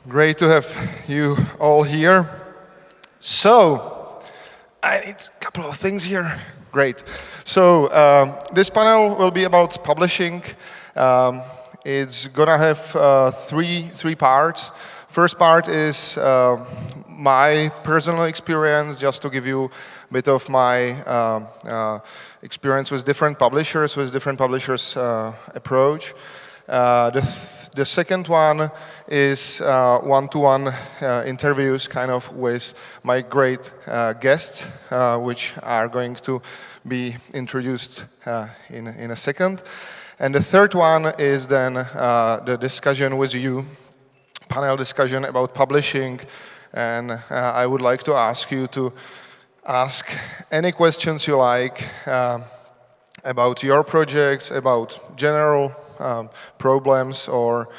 Great to have you all here. So, I need a couple of things here. Great. So, this panel will be about publishing. It's gonna have three parts. First part is my personal experience, just to give you a bit of my experience with different publishers, approach. The second one is one-to-one interviews, kind of with my great guests, which are going to be introduced in a second. And the third one is then the discussion with you, panel discussion about publishing. And I would like to ask you to ask any questions you like about your projects, about general problems or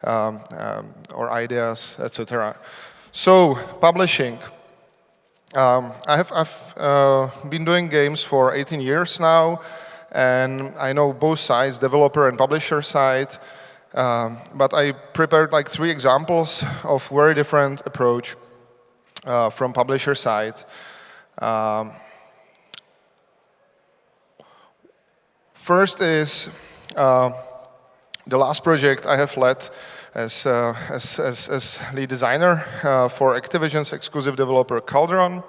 ideas, etc. So, publishing. I've been doing games for 18 years now, and I know both sides, developer and publisher side. But I prepared like 3 examples of very different approach from publisher side. First is the last project I have led as lead designer for Activision's exclusive developer Cauldron,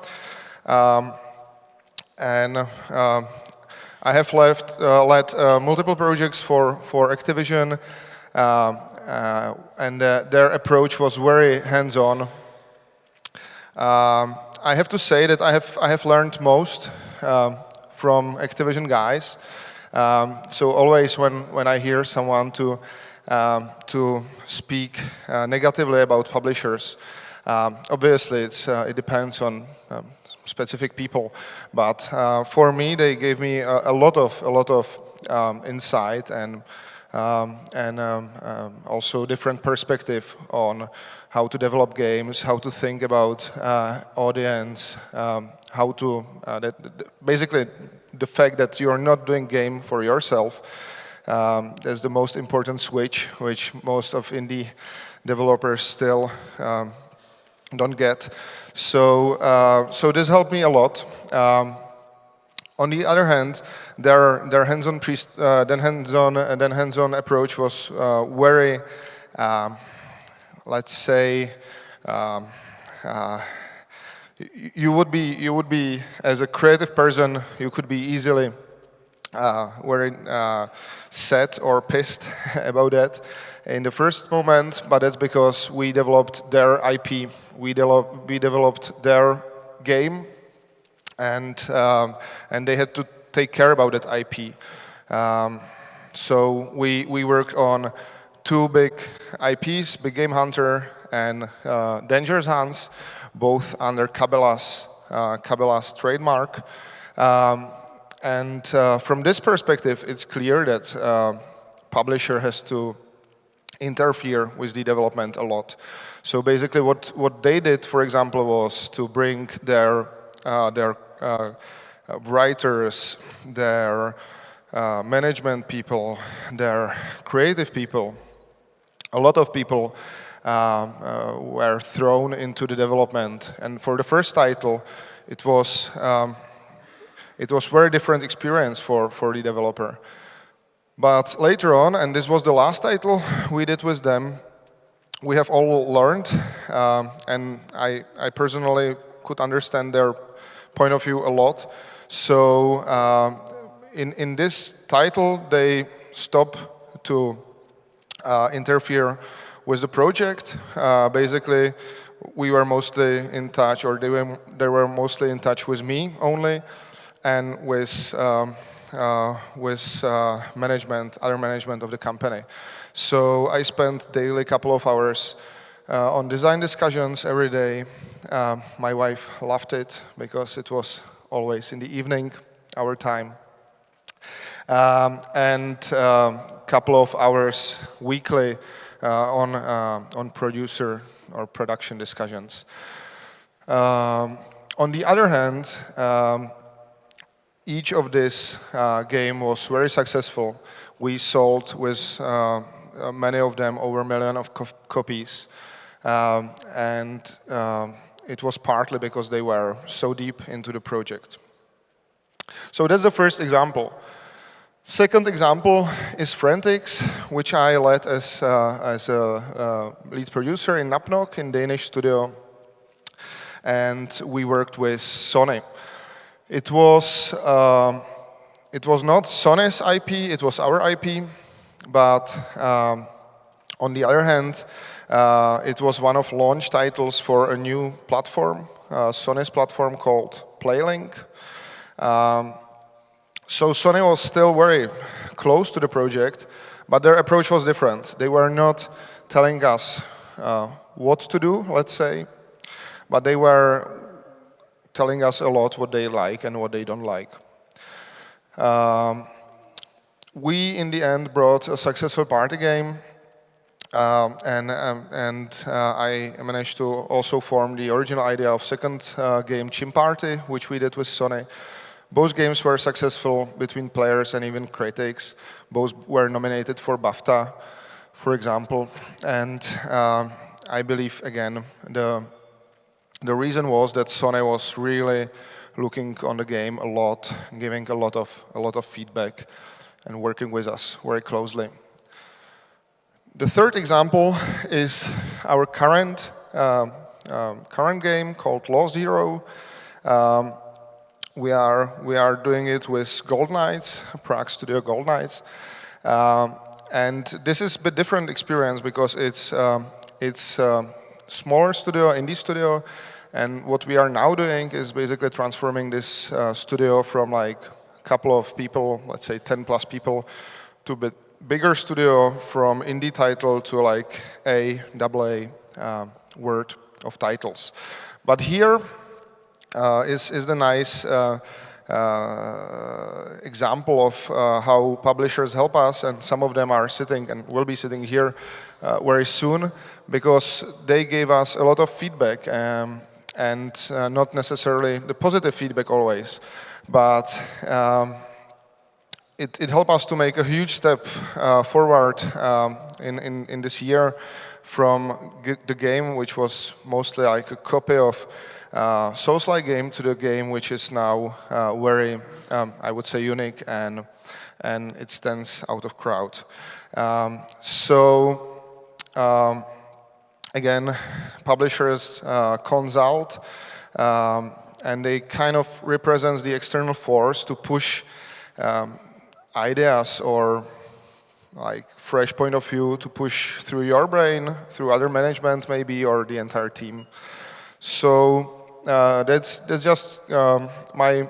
and I have led multiple projects for Activision, and their approach was very hands-on. I have to say that I have learned most from Activision guys. So always when I hear someone to speak negatively about publishers, obviously it depends on specific people. But for me, they gave me a lot of insight and also different perspective on how to develop games, how to think about audience, how to basically. The fact that you're not doing game for yourself, is the most important switch, which most of indie developers still don't get. So this helped me a lot. On the other hand, their hands-on approach was very, let's say. You would be as a creative person, you could be easily very sad or pissed about that in the first moment, but that's because we developed their IP, we developed their game, and they had to take care about that IP. So we worked on 2 big IPs, Big Game Hunter and Dangerous Hunts, both under Cabela's trademark. And from this perspective, it's clear that publisher has to interfere with the development a lot. So basically what they did, for example, was to bring their writers, their management people, their creative people, a lot of people were thrown into the development, and for the first title, it was very different experience for the developer. But later on, and this was the last title we did with them, we have all learned, and I personally could understand their point of view a lot. So in this title, they stopped to interfere with the project. Basically, we were mostly in touch, or they were mostly in touch with me only, and with management, other management of the company. So I spent daily couple of hours on design discussions every day. My wife loved it because it was always in the evening, our time, and couple of hours weekly on producer or production discussions. On the other hand, each of this game was very successful. We sold with many of them over 1 million of copies. and it was partly because they were so deep into the project. So that's the first example. Second example is Frantics, which I led as a lead producer in Napnok, in Danish studio, and we worked with Sony. It was not Sony's IP, it was our IP, but on the other hand, it was one of launch titles for a new platform, Sony's platform called Playable. So Sony was still very close to the project, but their approach was different. They were not telling us what to do, let's say, but they were telling us a lot what they like and what they don't like. We, in the end, brought a successful party game, and I managed to also form the original idea of second game, Chim Party, which we did with Sony. Both games were successful between players and even critics. Both were nominated for BAFTA, for example. And I believe, again, the reason was that Sony was really looking on the game a lot, giving a lot of feedback, and working with us very closely. The third example is our current game called Law Zero. We are doing it with GoldKnights, Prague studio GoldKnights, and this is a bit different experience because it's smaller studio, indie studio, and what we are now doing is basically transforming this studio from like a couple of people, let's say 10 plus people, to a bit bigger studio, from indie title to like AA word of titles. But here is the nice example of how publishers help us, and some of them are sitting and will be sitting here very soon, because they gave us a lot of feedback, and not necessarily the positive feedback always, but it helped us to make a huge step forward in this year from the game, which was mostly like a copy of Souls-like game, to the game which is now very, I would say, unique, and it stands out of crowd. Again, publishers consult, and they kind of represent the external force to push ideas or like fresh point of view to push through your brain, through other management maybe, or the entire team. So that's just my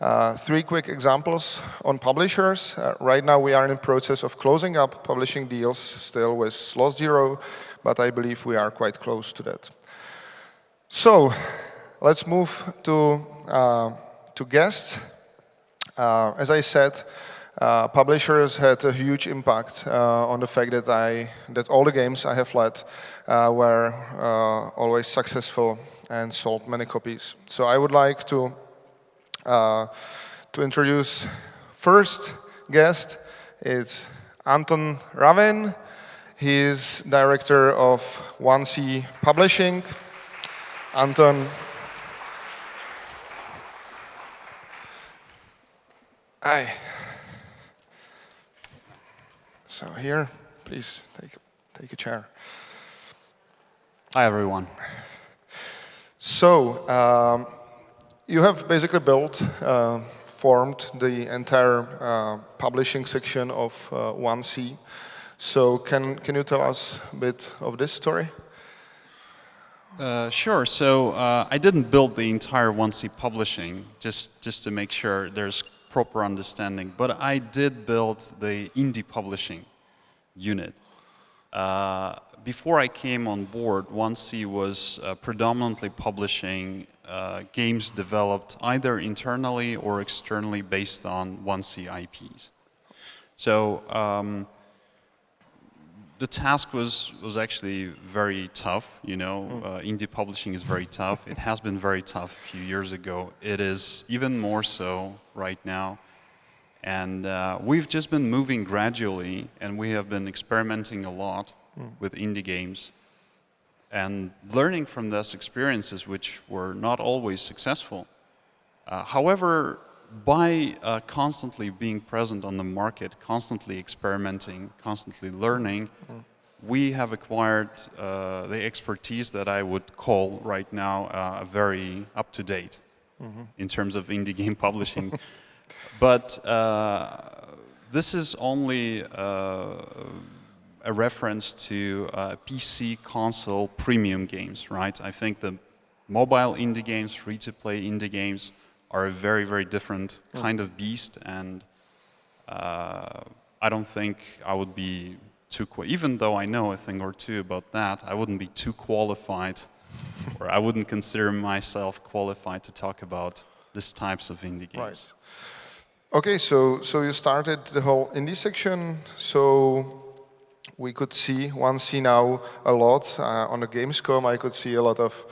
3 quick examples on publishers. Right now we are in the process of closing up publishing deals still with Law Zero, but I believe we are quite close to that. So let's move to guests. As I said, publishers had a huge impact on the fact that all the games I have led were always successful and sold many copies. So I would like to introduce first guest. It's Anton Ravin. He is director of 1C Publishing. Anton. Hi. So here, please take a chair. Hi, everyone. So you have basically formed the entire publishing section of 1C. So can you tell us a bit of this story? Sure. So I didn't build the entire 1C publishing, just to make sure there's proper understanding, but I did build the indie publishing unit. Before I came on board, 1C was predominantly publishing games developed either internally or externally based on 1C IPs. So the task was actually very tough, you know. Indie publishing is very tough. It has been very tough a few years ago. It is even more so right now. And we've just been moving gradually, and we have been experimenting a lot with indie games. and learning from those experiences, which were not always successful. However, by constantly being present on the market, constantly experimenting, constantly learning, we have acquired the expertise that I would call right now very up-to-date in terms of indie game publishing. But this is only a reference to PC, console, premium games, right? I think the mobile indie games, free-to-play indie games are a very, very different kind of beast, and I don't think I would be too, even though I know a thing or two about that, I wouldn't be too qualified, or I wouldn't consider myself qualified to talk about these types of indie games. Right. Okay, so you started the whole indie section, so we could see 1C now a lot. On the Gamescom, I could see a lot of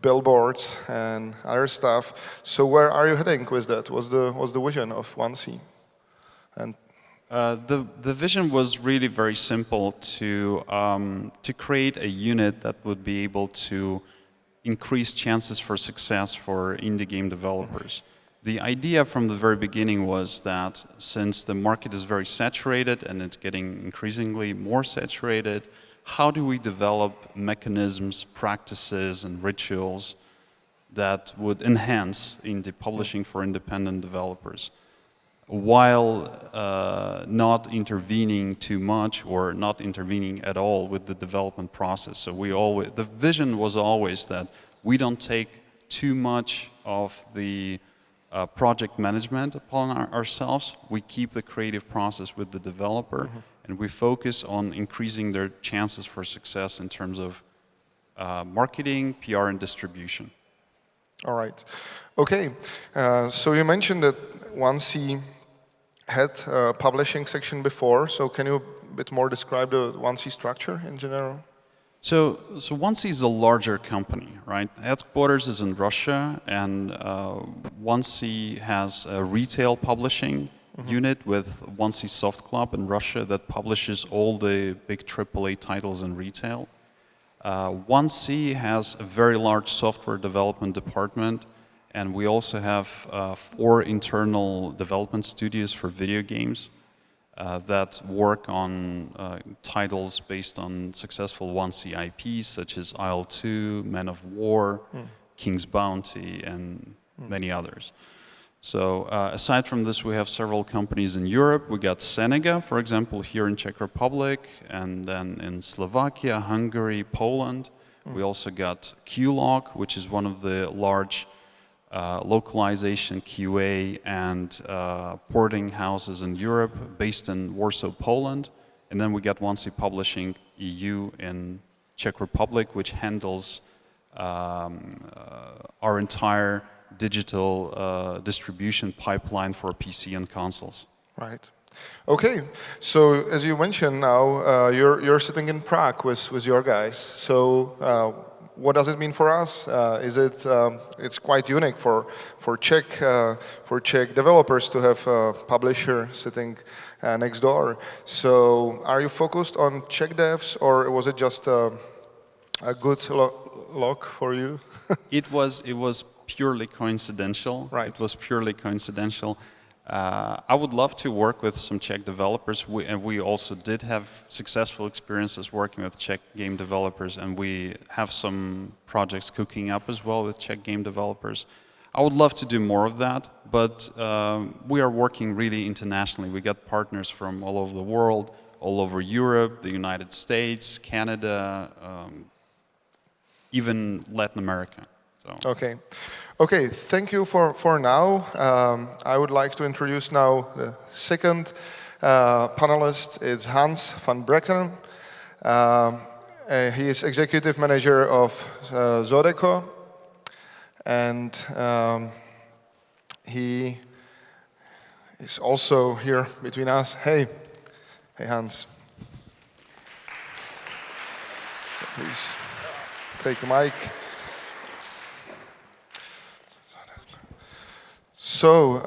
billboards and other stuff. So where are you heading with that? What's the vision of 1C? And the vision was really very simple, to create a unit that would be able to increase chances for success for indie game developers. The idea from the very beginning was that since the market is very saturated and it's getting increasingly more saturated, how do we develop mechanisms, practices, and rituals that would enhance indie publishing for independent developers, while not intervening too much or not intervening at all with the development process. So the vision was always that we don't take too much of the project management upon ourselves. We keep the creative process with the developer, and we focus on increasing their chances for success in terms of marketing, PR, and distribution. all right. Okay, so you mentioned that 1C had a publishing section before, so can you a bit more describe the 1C structure in general? So 1C is a larger company, right? Headquarters is in Russia, and 1C has a retail publishing unit with 1C Soft Club in Russia that publishes all the big AAA titles in retail. 1C has a very large software development department, and we also have 4 internal development studios for video games that work on titles based on successful 1C IPs such as Isle 2, Men of War, King's Bounty, and many others. So aside from this, we have several companies in Europe. We got Senega, for example, here in Czech Republic, and then in Slovakia, Hungary, Poland. We also got QLog, which is one of the large localization, QA, and porting houses in Europe, based in Warsaw, Poland. And then we got 1C Publishing EU in Czech Republic, which handles our entire digital distribution pipeline for PC and consoles. Right. Okay. So as you mentioned now, you're sitting in Prague with your guys. So what does it mean for us? It's quite unique for Czech developers to have a publisher sitting next door. So are you focused on Czech devs, or was it just a good luck for you? It was purely coincidental. Right. It was purely coincidental. I would love to work with some Czech developers, and we also did have successful experiences working with Czech game developers, and we have some projects cooking up as well with Czech game developers. I would love to do more of that, but we are working really internationally. We got partners from all over the world, all over Europe, the United States, Canada, even Latin America. So. Okay, thank you for now. I would like to introduce now the second panelist. It's Hans van Braken. He is executive manager of SOEDESCO, and he is also here between us. Hey Hans. So please take a mic. So,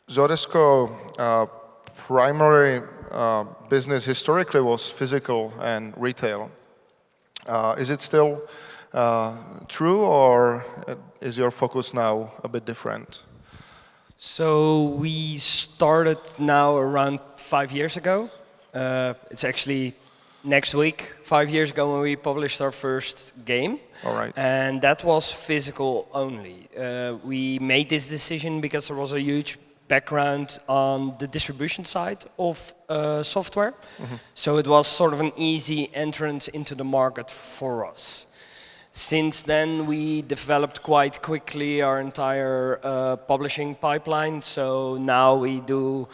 SOEDESCO primary business historically was physical and retail. Is it still true, or is your focus now a bit different? So we started now around 5 years ago. It's actually next week, 5 years ago, when we published our first game. All right. And that was physical only. We made this decision because there was a huge background on the distribution side of software. So it was sort of an easy entrance into the market for us. Since then, we developed quite quickly our entire publishing pipeline. So now we do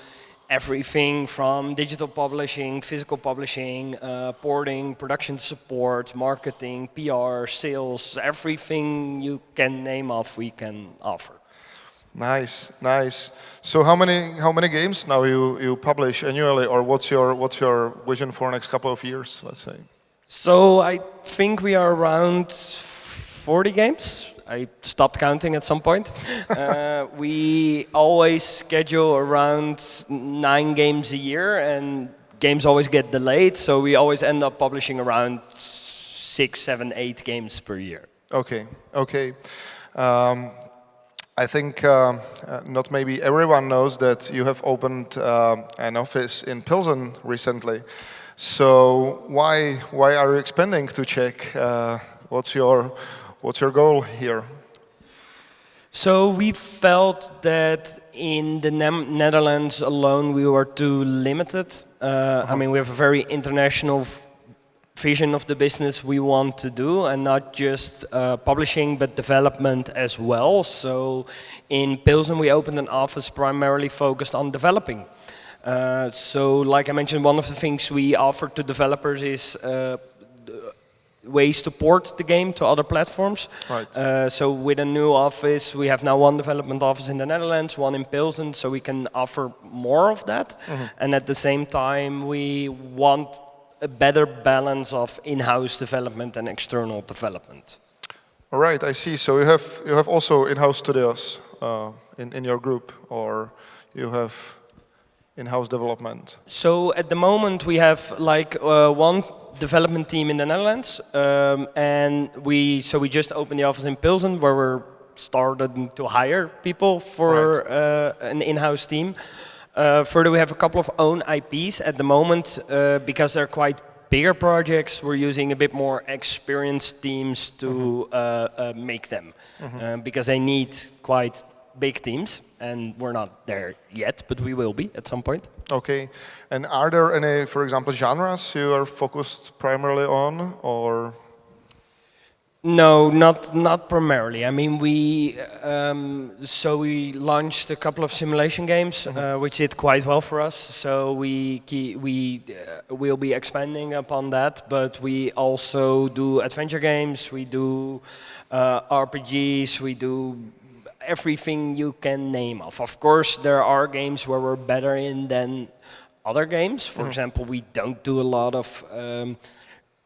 everything from digital publishing, physical publishing, porting, production support, marketing, PR, sales, everything you can name off, we can offer. Nice, nice. So how many games now you publish annually, or what's your vision for the next couple of years, let's say? So I think we are around 40 games. I stopped counting at some point. We always schedule around 9 games a year, and games always get delayed, so we always end up publishing around 6, 7, 8 games per year. Okay, okay. I think not maybe everyone knows that you have opened an office in Pilsen recently. So why are you expanding to Czech? What's your goal here? So we felt that in the Netherlands alone we were too limited. I mean, we have a very international vision of the business we want to do, and not just publishing but development as well. So in Pilsen we opened an office primarily focused on developing. So like I mentioned, one of the things we offer to developers is ways to port the game to other platforms. Right. So with a new office, we have now one development office in the Netherlands, one in Pilsen, so we can offer more of that. And at the same time, we want a better balance of in-house development and external development. All right, I see. So you have also in-house studios in your group, or you have in-house development? So at the moment we have like one development team in the Netherlands, and we just opened the office in Pilsen where we're starting to hire people for an in-house team. Further, we have a couple of own IPs at the moment because they're quite bigger projects. We're using a bit more experienced teams to make them because they need quite big teams, and we're not there yet, but we will be at some point. Okay, and are there any, for example, genres you are focused primarily on, or? No, not primarily. I mean, we launched a couple of simulation games, which did quite well for us. So we will be expanding upon that, but we also do adventure games. We do RPGs. We do everything you can name of. Of course, there are games where we're better in than other games. For example, we don't do a lot of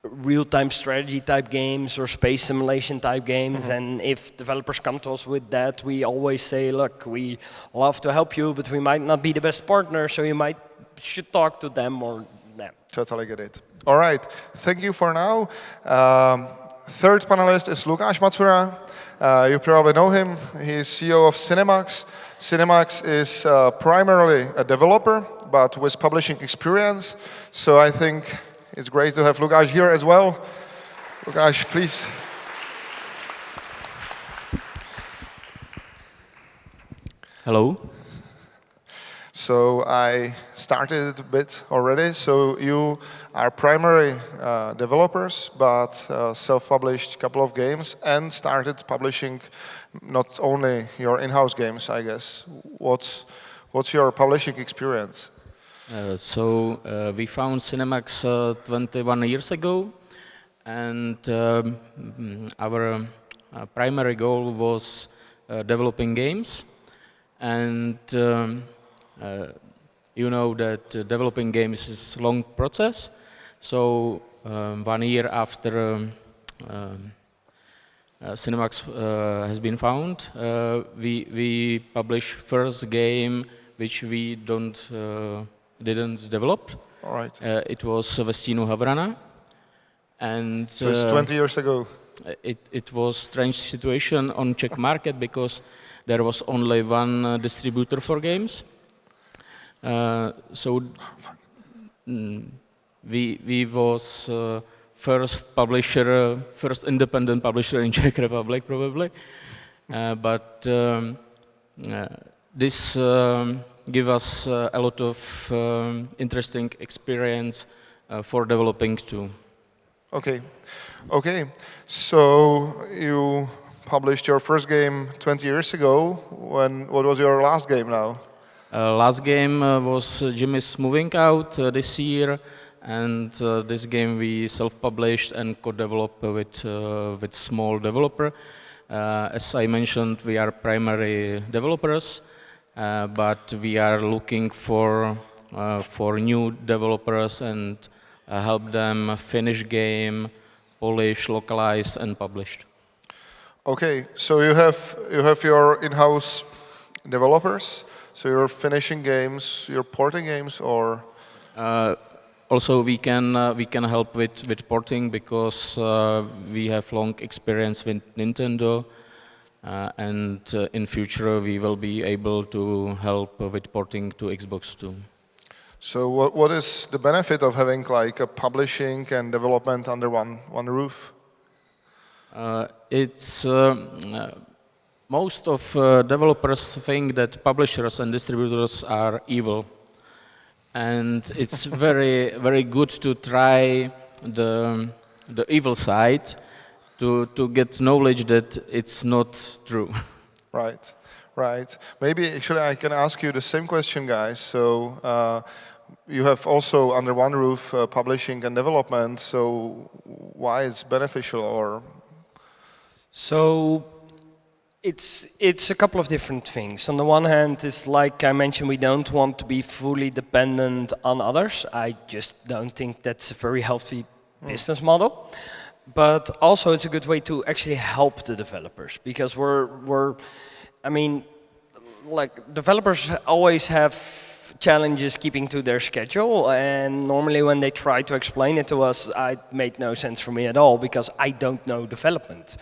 real-time strategy type games or space simulation type games, and if developers come to us with that, we always say, look, we love to help you, but we might not be the best partner, so you should talk to them or them. Totally get it. All right, thank you for now. Third panelist is Lukáš Macura. You probably know him. He's CEO of Cinemax. Cinemax is primarily a developer, but with publishing experience. So I think it's great to have Lukáš here as well. Lukáš, please. Hello. So I started a bit already. So you are primary developers, but self-published a couple of games and started publishing not only your in-house games, I guess. What's your publishing experience? We found Cinemax 21 years ago, and our primary goal was developing games. And you know that developing games is a long process. So 1 year after Cinemax has been found, we published first game which we didn't develop. All right. It was Ve stínu Havrana, And So it's 20 years ago. it was strange situation on Czech market because there was only one distributor for games. So we was first publisher, first independent publisher in Czech Republic probably, but this give us a lot of interesting experience for developing too. Okay. Okay. So you published your first game 20 years ago. What was your last game now? Last game was Jimmy's Moving Out this year, and this game we self-published and co-developed with small developer. As I mentioned, we are primary developers, but we are looking for new developers and help them finish game, polish, localize, and publish. Okay. So you have your in-house developers. So you're finishing games, you're porting games, or? Also, we can help with porting because we have long experience with Nintendo, and in future we will be able to help with porting to Xbox too. So what is the benefit of having like a publishing and development under one roof? It's most of developers think that publishers and distributors are evil, and it's very good to try the evil side to get knowledge that it's not true. Right, right. Maybe actually I can ask you the same question, guys. So you have also under one roof publishing and development. So why it's beneficial, or? So it's a couple of different things. On the one hand, it's like I mentioned, we don't want to be fully dependent on others. I just don't think that's a very healthy business model. But also it's a good way to actually help the developers, because I mean, like developers always have challenges keeping to their schedule, and normally when they try to explain it to us, it made no sense for me at all because I don't know development.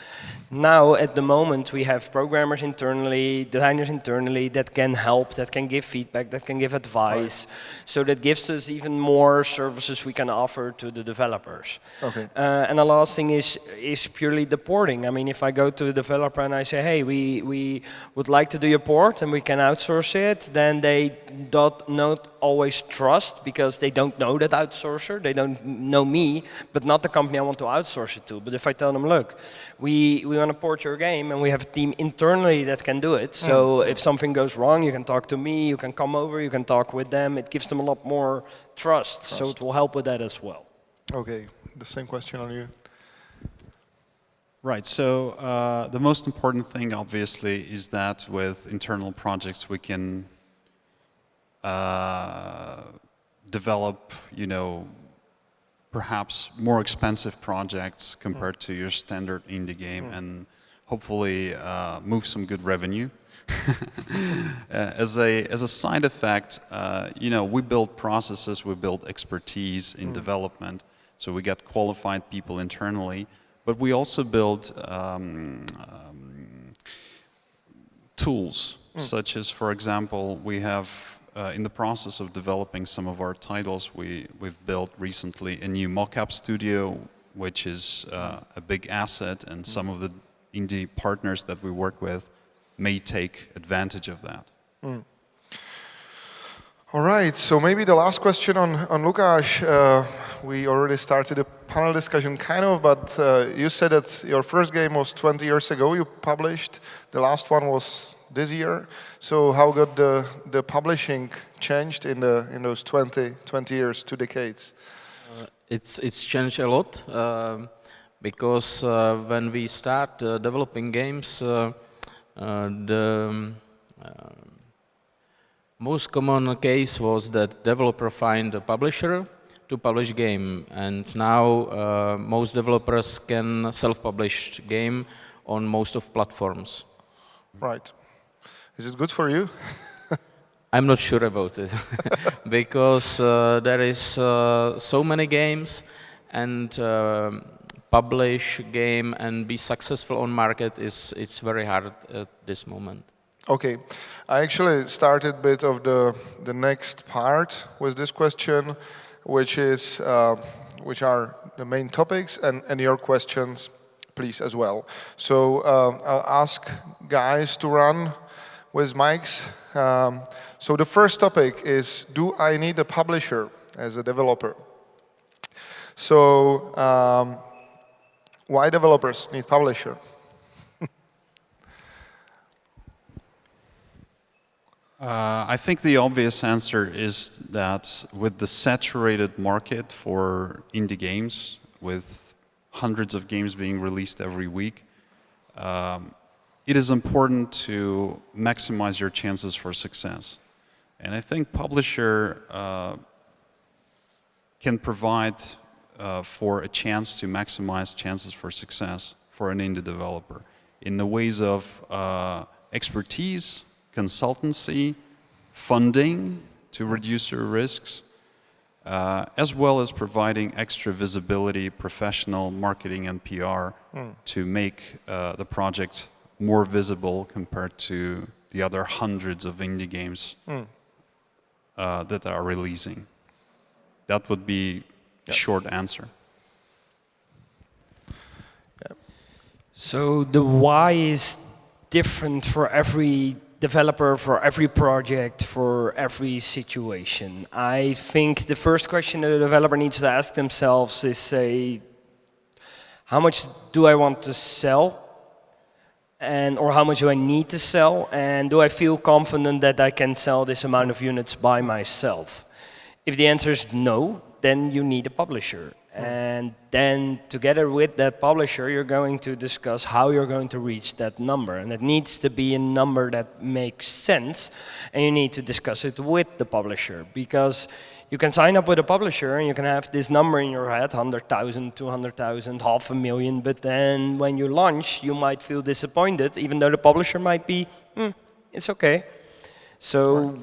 Now, at the moment, we have programmers internally, designers internally that can help, that can give feedback, that can give advice. Right. So that gives us even more services we can offer to the developers. Okay. And the last thing is purely the porting. I mean, if I go to a developer and I say, hey, we would like to do a port and we can outsource it, then they not always trust because they don't know that outsourcer. They don't know me, but not the company I want to outsource it to. But if I tell them, look, we want to port your game and we have a team internally that can do it. So if something goes wrong, you can talk to me, you can come over, you can talk with them. It gives them a lot more trust. So it will help with that as well. Okay, the same question on you. Right, so the most important thing obviously is that with internal projects we can develop, perhaps more expensive projects compared to your standard indie game and hopefully move some good revenue. As a side effect, we build processes, we build expertise in development, so we get qualified people internally, but we also build tools, such as, for example, we have in the process of developing some of our titles, we've built recently a new mock-up studio, which is a big asset, and some of the indie partners that we work with may take advantage of that. All right, so maybe the last question on Lukáš. We already started a panel discussion, kind of, but you said that your first game was 20 years ago you published. The last one was this year. So how got the publishing changed in those 20 years, 2 decades? It's changed a lot because when we start developing games, the most common case was that developer find a publisher to publish game, and now most developers can self-publish game on most of platforms. Right. Is it good for you? I'm not sure about it because there is so many games, and publish game and be successful on market it's very hard at this moment. Okay, I actually started a bit of the next part with this question, which are the main topics, and your questions, please, as well. So I'll ask guys to run with mics. So the first topic is, do I need a publisher as a developer? So why developers need publisher? I think the obvious answer is that with the saturated market for indie games, with hundreds of games being released every week, it is important to maximize your chances for success. And I think publisher can provide for a chance to maximize chances for success for an indie developer in the ways of expertise, consultancy, funding to reduce your risks, as well as providing extra visibility, professional marketing and PR to make the project more visible compared to the other hundreds of indie games that are releasing. That would be a short answer. So the why is different for every developer, for every project, for every situation. I think the first question the developer needs to ask themselves is, say, how much do I want to sell? Or how much do I need to sell? And do I feel confident that I can sell this amount of units by myself? If the answer is no, then you need a publisher. And then together with that publisher, you're going to discuss how you're going to reach that number. And it needs to be a number that makes sense. And you need to discuss it with the publisher. Because you can sign up with a publisher and you can have this number in your head, 100,000, 200,000, 500,000. But then when you launch, you might feel disappointed, even though the publisher might be, it's okay. So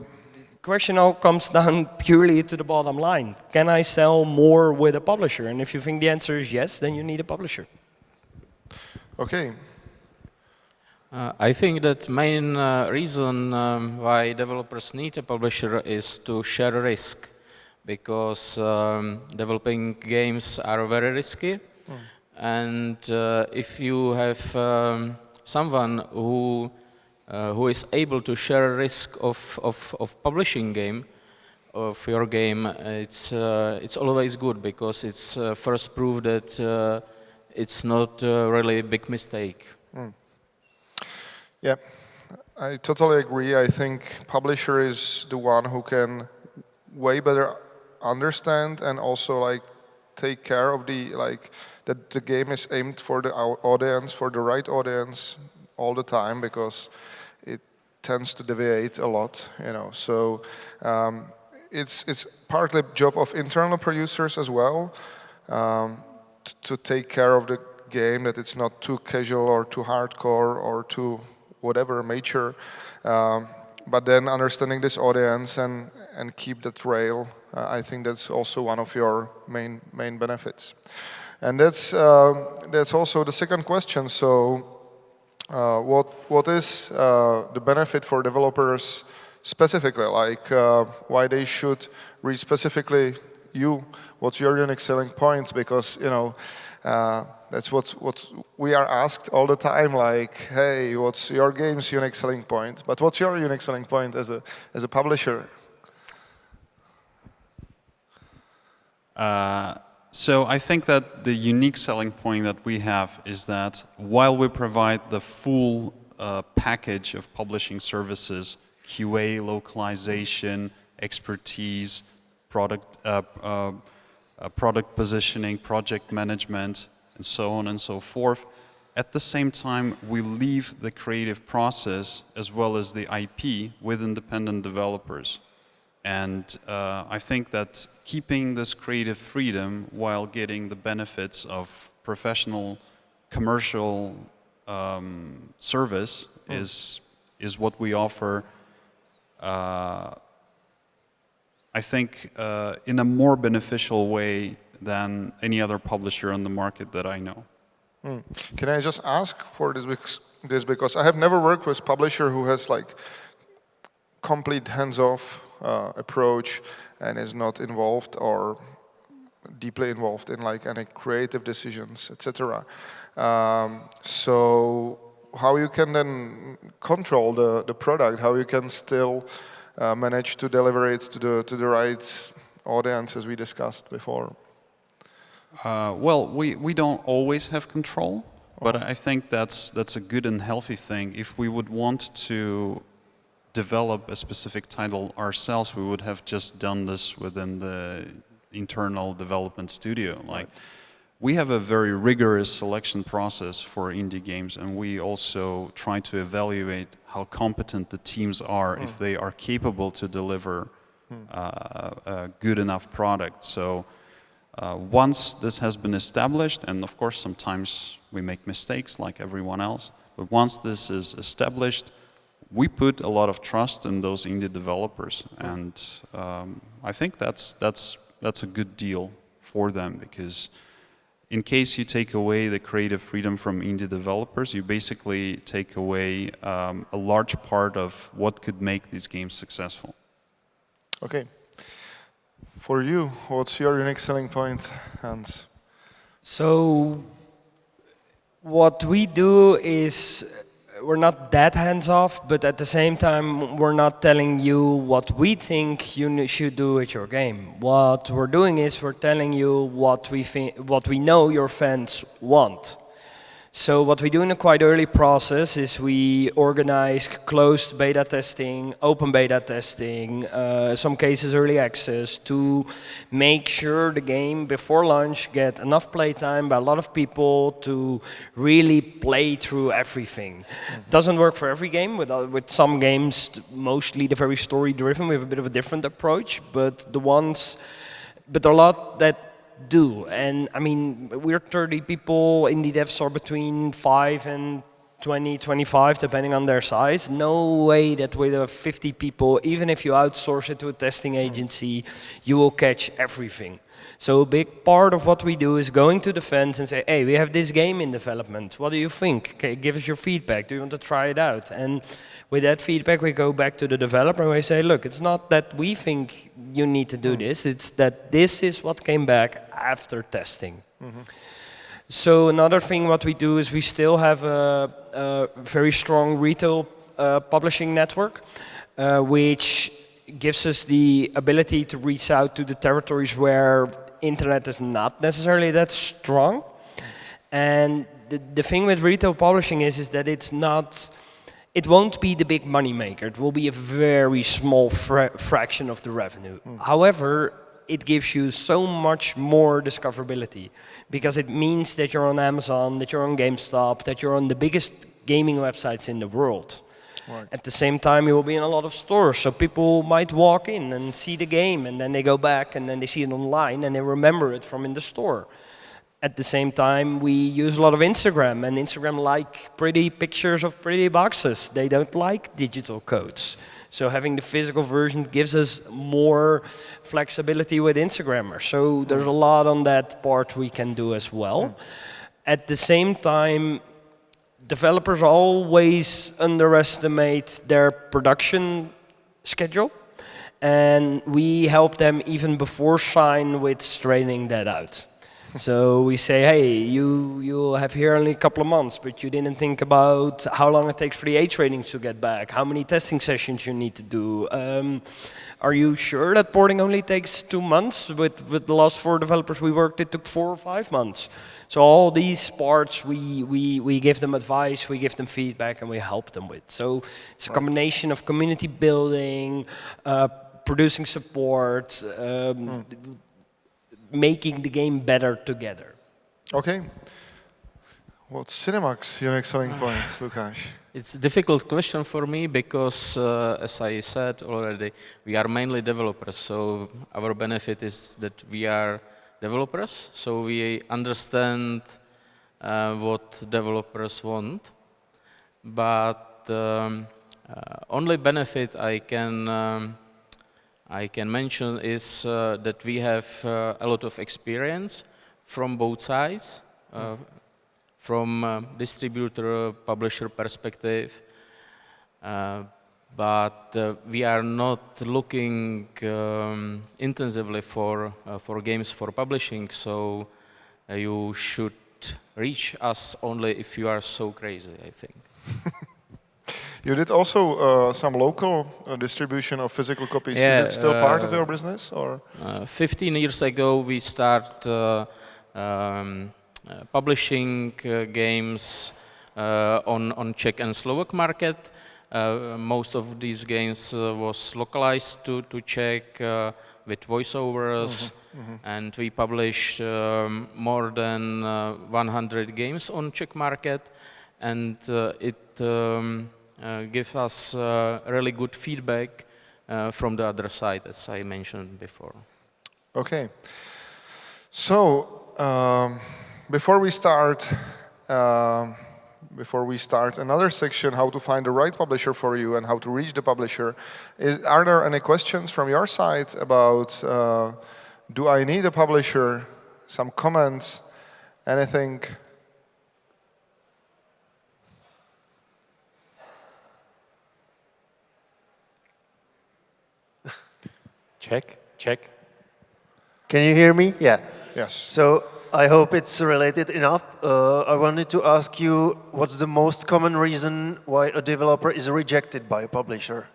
the question all comes down purely to the bottom line. Can I sell more with a publisher? And if you think the answer is yes, then you need a publisher. Okay. I think that main reason why developers need a publisher is to share risk, because developing games are very risky. And if you have someone who is able to share risk of publishing of your game, it's always good, because it's first proof that it's not really a big mistake. Yeah, I totally agree. I think publisher is the one who can way better understand and also take care of that the game is aimed for the audience, for the right audience all the time, because it tends to deviate a lot, So it's partly job of internal producers as well, to take care of the game, that it's not too casual or too hardcore or too whatever mature, but then understanding this audience and keep the trail. I think that's also one of your main benefits, and that's also the second question. So, what is the benefit for developers specifically? Why they should reach specifically you? What's your unique selling point? Because that's what we are asked all the time. Hey, what's your game's unique selling point? But what's your unique selling point as a publisher? So I think that the unique selling point that we have is that while we provide the full package of publishing services, QA, localization, expertise, product positioning, project management, and so on and so forth, at the same time we leave the creative process as well as the IP with independent developers. And I think that keeping this creative freedom while getting the benefits of professional commercial service is what we offer, I think, in a more beneficial way than any other publisher on the market that I know. Can I just ask for this because I have never worked with publisher who has like complete hands-off approach and is not involved or deeply involved in like any creative decisions, etc. So how you can then control the product, how you can still manage to deliver it to the right audience as we discussed before? Well, we don't always have control, but I think that's a good and healthy thing. If we would want to develop a specific title ourselves, we would have just done this within the internal development studio. Like, we have a very rigorous selection process for indie games, and we also try to evaluate how competent the teams are, if they are capable to deliver a good enough product. So once this has been established, and of course sometimes we make mistakes like everyone else, but once this is established, we put a lot of trust in those indie developers, and I think that's a good deal for them, because in case you take away the creative freedom from indie developers, you basically take away a large part of what could make these games successful. Okay. For you, what's your unique selling point, Hans? So what we do is we're not that hands-off, but at the same time, we're not telling you what we think you should do with your game. What we're doing is we're telling you what we know your fans want. So what we do in a quite early process is we organize closed beta testing, open beta testing, some cases early access, to make sure the game before launch get enough playtime by a lot of people to really play through everything. Doesn't work for every game. With some games, mostly they're very story driven, we have a bit of a different approach, but a lot that do. And I mean, we're 30 people, indie devs are between 5 and 20, 25, depending on their size. No way that with 50 people, even if you outsource it to a testing agency, you will catch everything. So a big part of what we do is going to the fans and say, hey, we have this game in development. What do you think? Okay, give us your feedback. Do you want to try it out? And with that feedback, we go back to the developer and we say, look, it's not that we think you need to do this. It's that this is what came back after testing. So another thing what we do is we still have a very strong retail publishing network, which gives us the ability to reach out to the territories where internet is not necessarily that strong. And the thing with retail publishing is that it won't be the big money maker. It will be a very small fraction of the revenue. However, it gives you so much more discoverability, because it means that you're on Amazon, that you're on GameStop, that you're on the biggest gaming websites in the world. Right. At the same time, you will be in a lot of stores, so people might walk in and see the game, and then they go back and then they see it online and they remember it from in the store. At the same time, we use a lot of Instagram, and Instagram like pretty pictures of pretty boxes. They don't like digital codes. So having the physical version gives us more flexibility with Instagrammers. So there's a lot on that part we can do as well. At the same time, developers always underestimate their production schedule, and we help them even before Shine with straightening that out. So we say, hey, you'll have here only a couple of months, but you didn't think about how long it takes for the H ratings to get back, how many testing sessions you need to do. Are you sure that porting only takes 2 months? With the last 4 developers we worked, it took 4 or 5 months. So all these parts, we give them advice, we give them feedback, and we help them with. So it's a combination of community building, producing support, making the game better together. Okay. What's Cinemax's unique selling point, Lukáš? It's a difficult question for me because, as I said already, we are mainly developers. So our benefit is that we are developers, so we understand what developers want. But only benefit I can I can mention is that we have a lot of experience from both sides, from distributor, publisher perspective, but we are not looking intensively for games for publishing, so you should reach us only if you are so crazy, I think. You did also some local distribution of physical copies. Yeah, Is it still part of your business, or? 15 years ago, we start publishing games on Czech and Slovak market. Most of these games was localized to Czech with voiceovers, and we published more than 100 games on Czech market, and it gives us really good feedback from the other side, as I mentioned before. Okay. So before we start another section, how to find the right publisher for you and how to reach the publisher, are there any questions from your side about do I need a publisher? Some comments, anything? Check. Can you hear me? Yeah. Yes. So I hope it's related enough. I wanted to ask you, what's the most common reason why a developer is rejected by a publisher?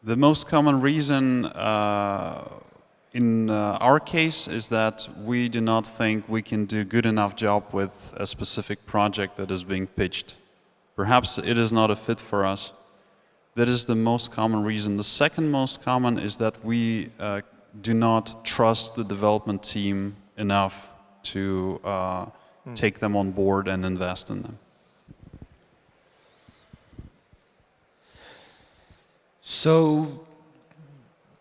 The most common reason in our case is that we do not think we can do a good enough job with a specific project that is being pitched. Perhaps it is not a fit for us. That is the most common reason. The second most common is that we do not trust the development team enough to take them on board and invest in them. So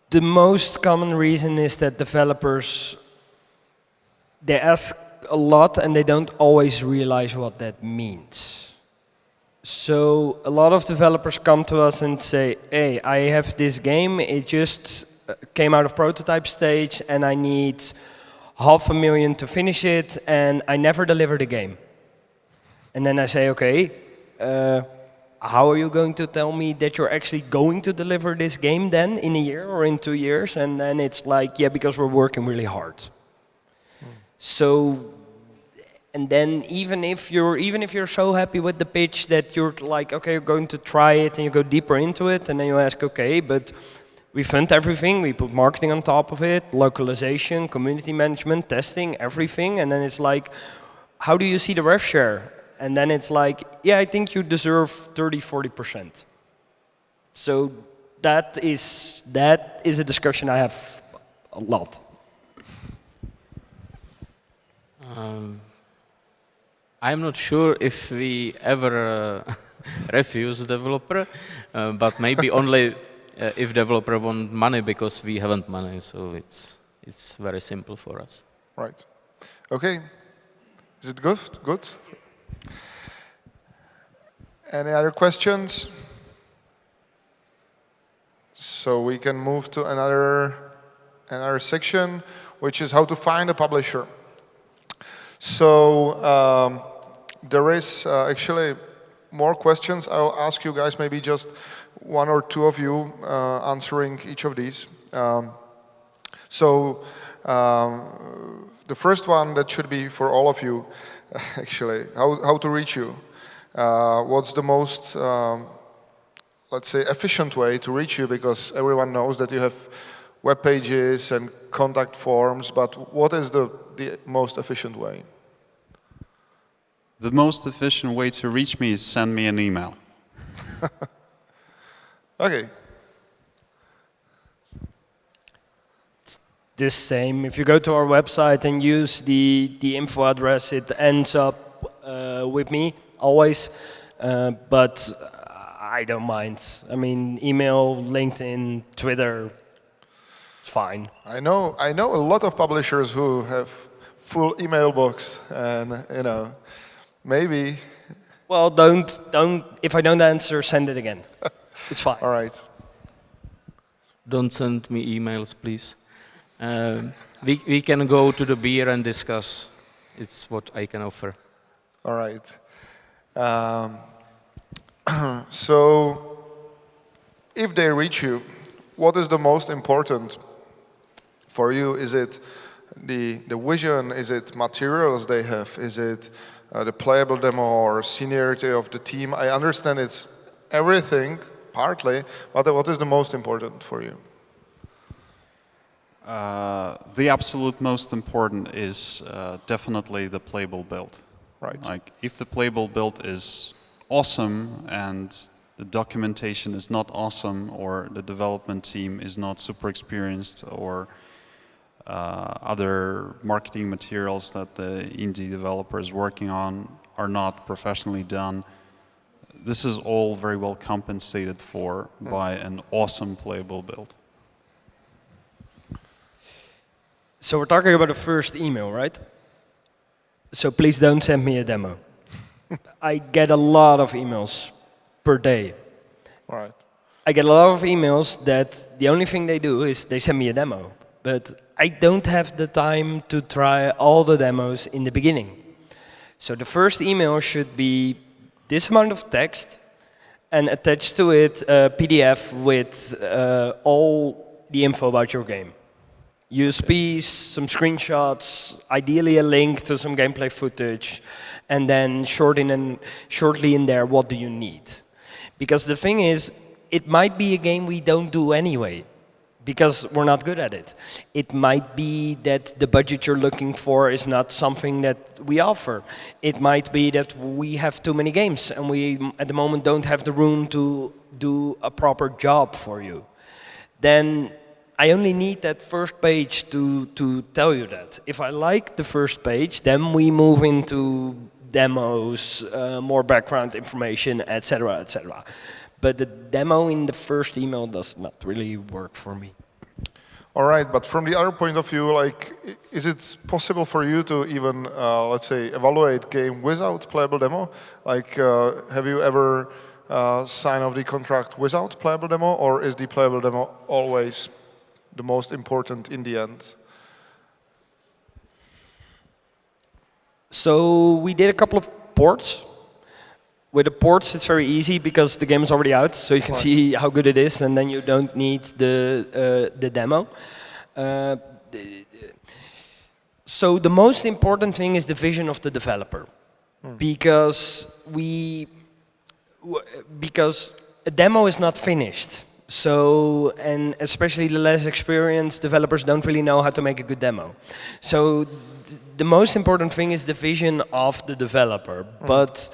the most common reason is that developers, they ask a lot and they don't always realize what that means. So a lot of developers come to us and say, hey, I have this game, it just came out of prototype stage and I need $500,000 to finish it and I never deliver the game. And then I say, okay, how are you going to tell me that you're actually going to deliver this game then in a year or in 2 years? And then it's like, yeah, because we're working really hard. So, and then even if you're so happy with the pitch that you're like, okay, you're going to try it and you go deeper into it, and then you ask, okay, but we fund everything, we put marketing on top of it, localization, community management, testing, everything, and then it's like, how do you see the rev share? And then it's like, yeah, I think you deserve 30–40%. So that is a discussion I have a lot. I'm not sure if we ever refuse developer, but maybe only if developer want money, because we haven't money. So it's very simple for us. Right. Okay. Is it good? Good. Any other questions? So we can move to another section, which is how to find a publisher. So there is actually more questions. I'll ask you guys, maybe just one or two of you answering each of these. So the first one that should be for all of you, actually, how to reach you. What's the most, let's say, efficient way to reach you? Because everyone knows that you have web pages and contact forms, but what is the most efficient way? The most efficient way to reach me is send me an email. Okay. It's the same. If you go to our website and use the info address, it ends up with me always, but I don't mind. I mean, email, LinkedIn, Twitter, it's fine. I know a lot of publishers who have full email box, and maybe Well, don't. If I don't answer, send it again. It's fine. All right. Don't send me emails, please. We can go to the beer and discuss. It's what I can offer. All right. So, if they reach you, what is the most important for you? Is it the vision? Is it materials they have? Is it the playable demo or seniority of the team? I understand it's everything, partly, but what is the most important for you? The absolute most important is definitely the playable build. Right. Like, if the playable build is awesome and the documentation is not awesome, or the development team is not super experienced, or other marketing materials that the indie developer is working on are not professionally done, this is all very well compensated for by an awesome playable build. So we're talking about the first email, right? So please don't send me a demo. I get a lot of emails per day. All right. I get a lot of emails that the only thing they do is they send me a demo. But I don't have the time to try all the demos in the beginning. So the first email should be this amount of text and attached to it a PDF with all the info about your game. USPs, some screenshots, ideally a link to some gameplay footage, and then shortly in there, what do you need? Because the thing is, it might be a game we don't do anyway, because we're not good at it. It might be that the budget you're looking for is not something that we offer. It might be that we have too many games, and we, at the moment, don't have the room to do a proper job for you. Then I only need that first page to tell you that. If I like the first page, then we move into demos, more background information, etc., etc. But the demo in the first email does not really work for me. All right, but from the other point of view, like, is it possible for you to even, let's say, evaluate game without playable demo? Like, have you ever signed off the contract without playable demo, or is the playable demo always the most important in the end? So we did a couple of ports. With the ports, it's very easy because the game is already out, so you can see how good it is, and then you don't need the demo. So the most important thing is the vision of the developer, because a demo is not finished. So, and especially the less experienced developers don't really know how to make a good demo. So the most important thing is the vision of the developer. But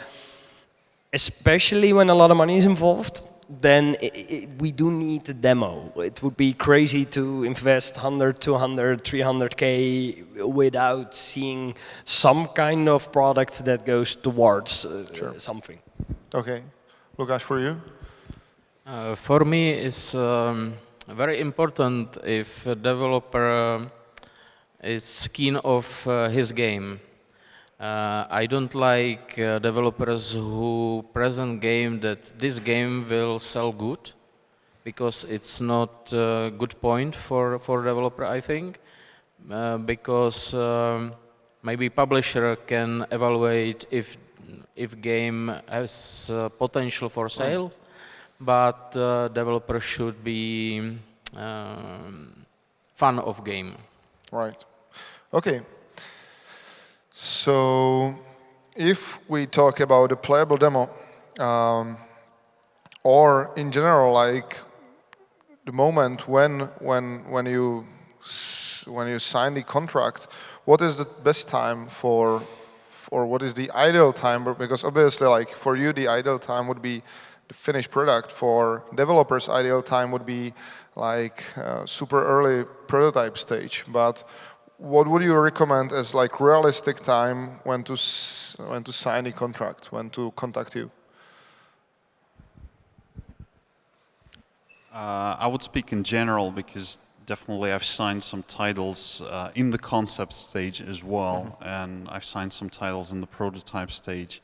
especially when a lot of money is involved, then we do need a demo. It would be crazy to invest 100, 200, 300K without seeing some kind of product that goes towards something. Okay. Lukáš, for you? For me, it's very important if a developer is keen of his game. I don't like developers who present game that this game will sell good, because it's not a good point for developer, I think, because maybe publisher can evaluate if game has potential for sale. But developer should be fan of game. Right. Okay. So, if we talk about a playable demo, or in general, like the moment when you sign the contract, what is the best time or what is the ideal time? Because obviously, like for you, the ideal time would be the finished product. For developers, ideal time would be like super early prototype stage. But what would you recommend as like realistic time when to sign a contract, when to contact you? I would speak in general, because definitely I've signed some titles in the concept stage as well, and I've signed some titles in the prototype stage.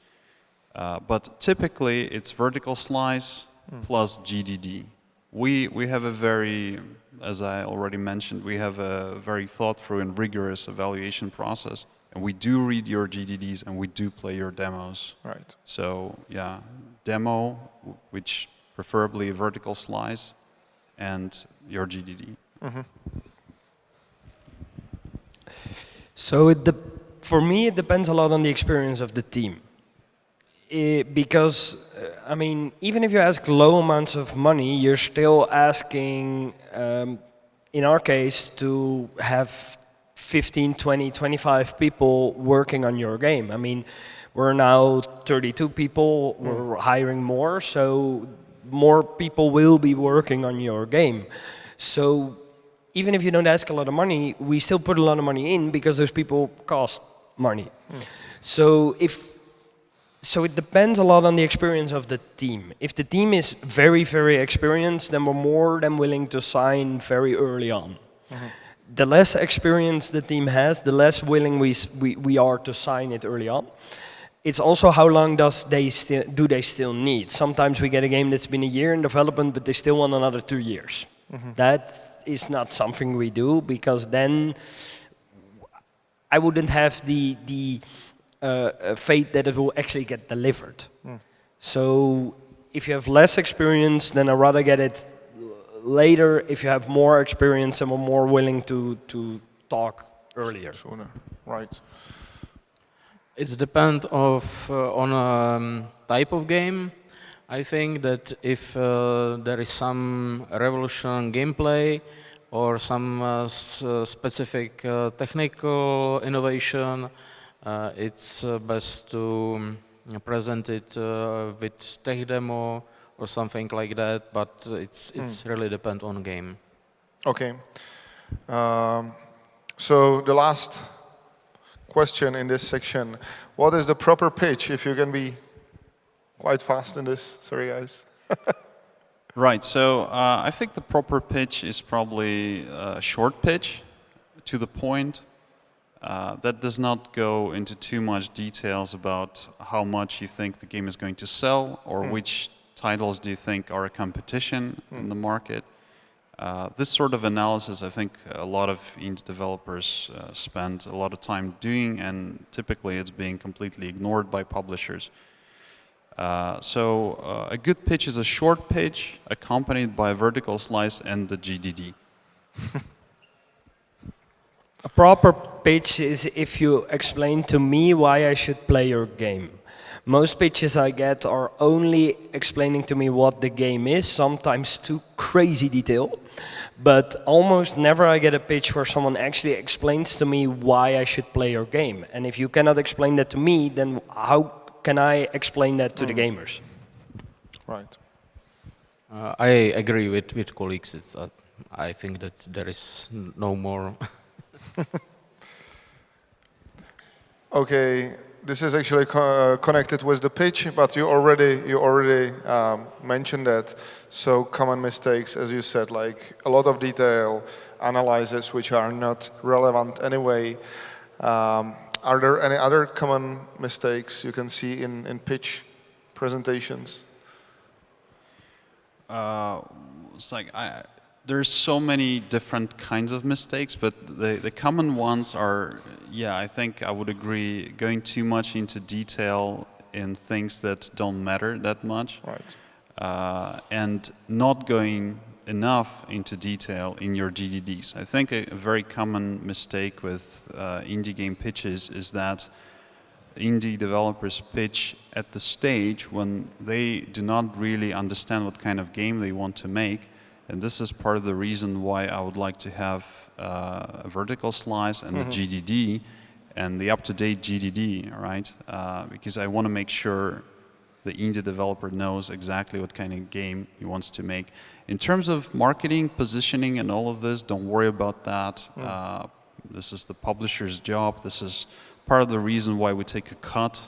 But typically, it's vertical slice plus GDD. We have a very, as I already mentioned, we have a very thought-through and rigorous evaluation process. And we do read your GDDs and we do play your demos. Right. So yeah, demo, which preferably a vertical slice, and your GDD. So for me, it depends a lot on the experience of the team. Because, I mean, even if you ask low amounts of money, you're still asking, in our case, to have 15, 20, 25 people working on your game. I mean, we're now 32 people, we're hiring more, so more people will be working on your game. So even if you don't ask a lot of money, we still put a lot of money in because those people cost money. So it depends a lot on the experience of the team. If the team is very, very experienced, then we're more than willing to sign very early on. The less experience the team has, the less willing we are to sign it early on. It's also how long do they still need. Sometimes we get a game that's been a year in development, but they still want another 2 years. That is not something we do, because then I wouldn't have the faith that it will actually get delivered. So if you have less experience, then I'd rather get it later. If you have more experience, and we're more willing to talk earlier. Sooner, right. It's depend on a type of game. I think that if there is some revolution gameplay or some specific technical innovation, it's best to present it with tech demo or something like that, but it's really depend on game. Okay. So the last question in this section: what is the proper pitch? If you can be quite fast in this, sorry guys. Right. So I think the proper pitch is probably a short pitch, to the point. That does not go into too much details about how much you think the game is going to sell, or which titles do you think are a competition in the market. This sort of analysis, I think a lot of indie developers spend a lot of time doing, and typically it's being completely ignored by publishers. So a good pitch is a short pitch accompanied by a vertical slice and the GDD. A proper pitch is if you explain to me why I should play your game. Most pitches I get are only explaining to me what the game is, sometimes too crazy detail, but almost never I get a pitch where someone actually explains to me why I should play your game. And if you cannot explain that to me, then how can I explain that to the gamers? Right. I agree with colleagues. I think that there is no more. Okay, this is actually connected with the pitch, but you already mentioned that. So common mistakes, as you said, like a lot of detail, analyses which are not relevant anyway. Are there any other common mistakes you can see in pitch presentations? It's like there's so many different kinds of mistakes, but the common ones are, yeah, I think I would agree, going too much into detail in things that don't matter that much. Right. And not going enough into detail in your GDDs. I think a very common mistake with indie game pitches is that indie developers pitch at the stage when they do not really understand what kind of game they want to make. And this is part of the reason why I would like to have a vertical slice and a GDD and the up-to-date GDD, right? Because I want to make sure the indie developer knows exactly what kind of game he wants to make. In terms of marketing, positioning, and all of this, don't worry about that. This is the publisher's job. This is part of the reason why we take a cut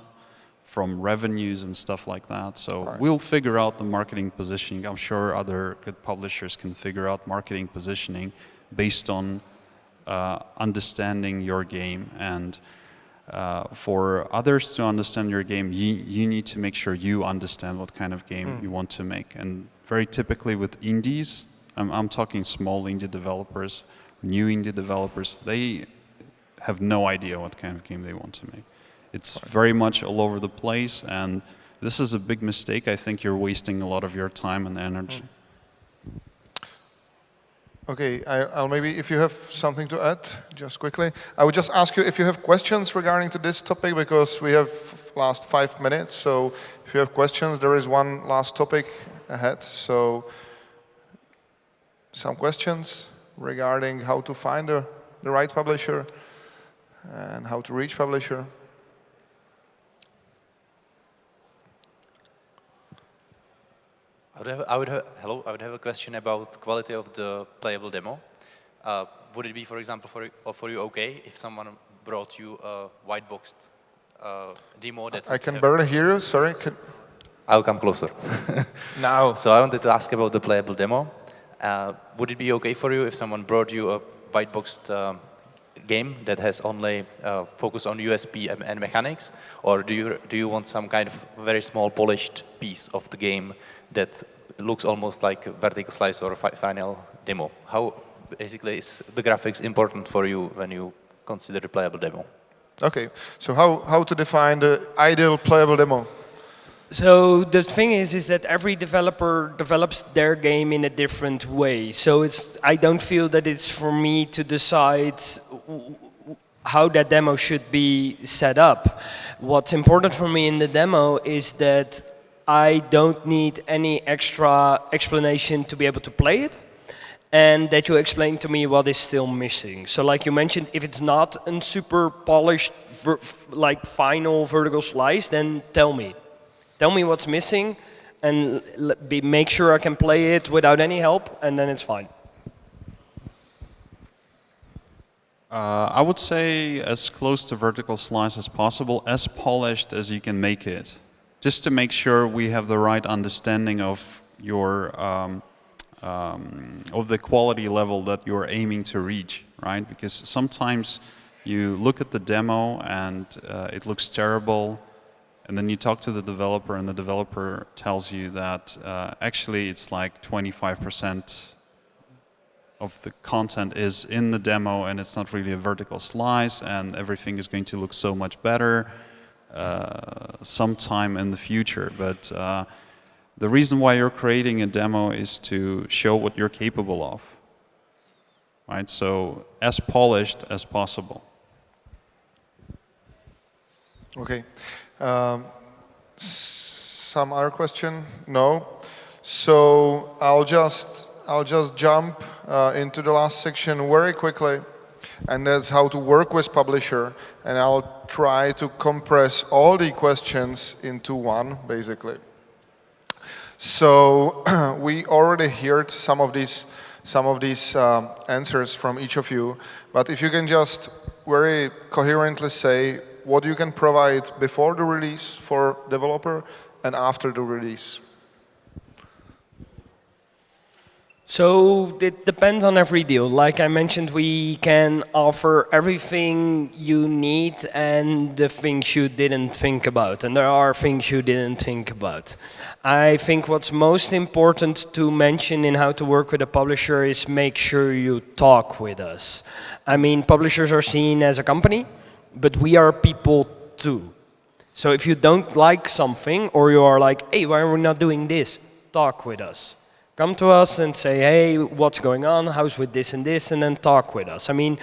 from revenues and stuff like that. So we'll figure out the marketing positioning. I'm sure other good publishers can figure out marketing positioning based on understanding your game. And For others to understand your game, you need to make sure you understand what kind of game you want to make. And very typically with indies, I'm talking small indie developers, new indie developers, they have no idea what kind of game they want to make. It's very much all over the place, and this is a big mistake. I think you're wasting a lot of your time and energy. Okay, I'll maybe, if you have something to add, just quickly. I would just ask you if you have questions regarding to this topic, because we have last 5 minutes. So if you have questions, there is one last topic ahead. So some questions regarding how to find the right publisher and how to reach publisher. I would have a question about quality of the playable demo. Would it be, for example, for you okay if someone brought you a white boxed demo that I can barely hear you, sorry. I'll come closer. Now. So I wanted to ask about the playable demo. Would it be okay for you if someone brought you a white boxed game that has only focus on USP and mechanics, or do you want some kind of very small polished piece of the game that looks almost like a vertical slice or a final demo? How basically is the graphics important for you when you consider the playable demo? Okay, so how to define the ideal playable demo? So the thing is that every developer develops their game in a different way. So I don't feel that it's for me to decide how that demo should be set up. What's important for me in the demo is that I don't need any extra explanation to be able to play it, and that you explain to me what is still missing. So like you mentioned, if it's not a super polished, like final vertical slice, then tell me. Tell me what's missing, and make sure I can play it without any help, and then it's fine. I would say as close to vertical slice as possible, as polished as you can make it. Just to make sure we have the right understanding of your of the quality level that you're aiming to reach, right? Because sometimes you look at the demo and it looks terrible, and then you talk to the developer and the developer tells you that actually it's like 25% of the content is in the demo and it's not really a vertical slice and everything is going to look so much better sometime in the future. But the reason why you're creating a demo is to show what you're capable of, right? So as polished as possible. Okay. Some other question? No. So I'll just jump into the last section very quickly, and that's how to work with publisher. And I'll try to compress all the questions into one, basically. So we already heard some of these answers from each of you, but if you can just very coherently say what you can provide before the release for developer and after the release. So it depends on every deal. Like I mentioned, we can offer everything you need and the things you didn't think about. And there are things you didn't think about. I think what's most important to mention in how to work with a publisher is make sure you talk with us. I mean, publishers are seen as a company, but we are people too. So if you don't like something, or you are like, hey, why are we not doing this? Talk with us. Come to us and say, hey, what's going on? How's with this and this? And then talk with us. I mean,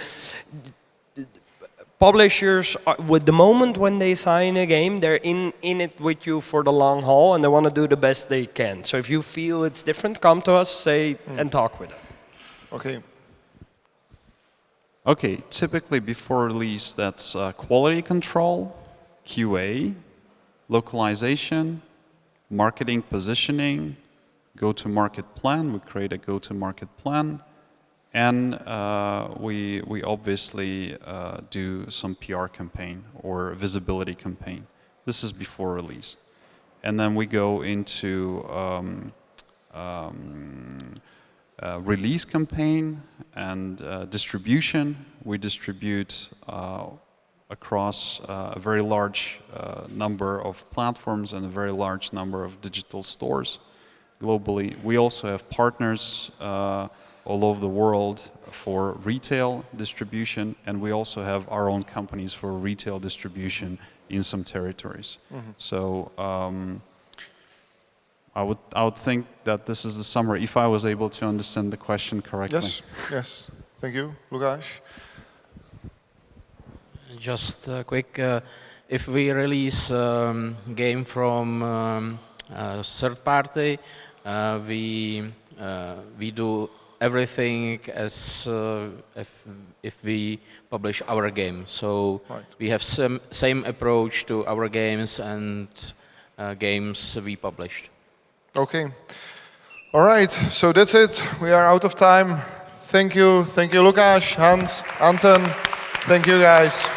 publishers, with the moment when they sign a game, they're in it with you for the long haul, and they want to do the best they can. So if you feel it's different, come to us, say, and talk with us. Okay. Okay, typically before release, that's quality control, QA, localization, marketing positioning, go-to-market plan. We create a go-to-market plan, and we obviously do some PR campaign or visibility campaign. This is before release, and then we go into release campaign and distribution. We distribute across a very large number of platforms and a very large number of digital stores globally. We also have partners all over the world for retail distribution, and we also have our own companies for retail distribution in some territories. So I would think that this is the summary, if I was able to understand the question correctly. Yes, yes. Thank you, Lukáš. Just quick, if we release game from third party, we do everything as if we publish our game. So we have same approach to our games and games we published. Okay. All right, so that's it. We are out of time. Thank you, Lukáš, Hans, Anton. Thank you, guys.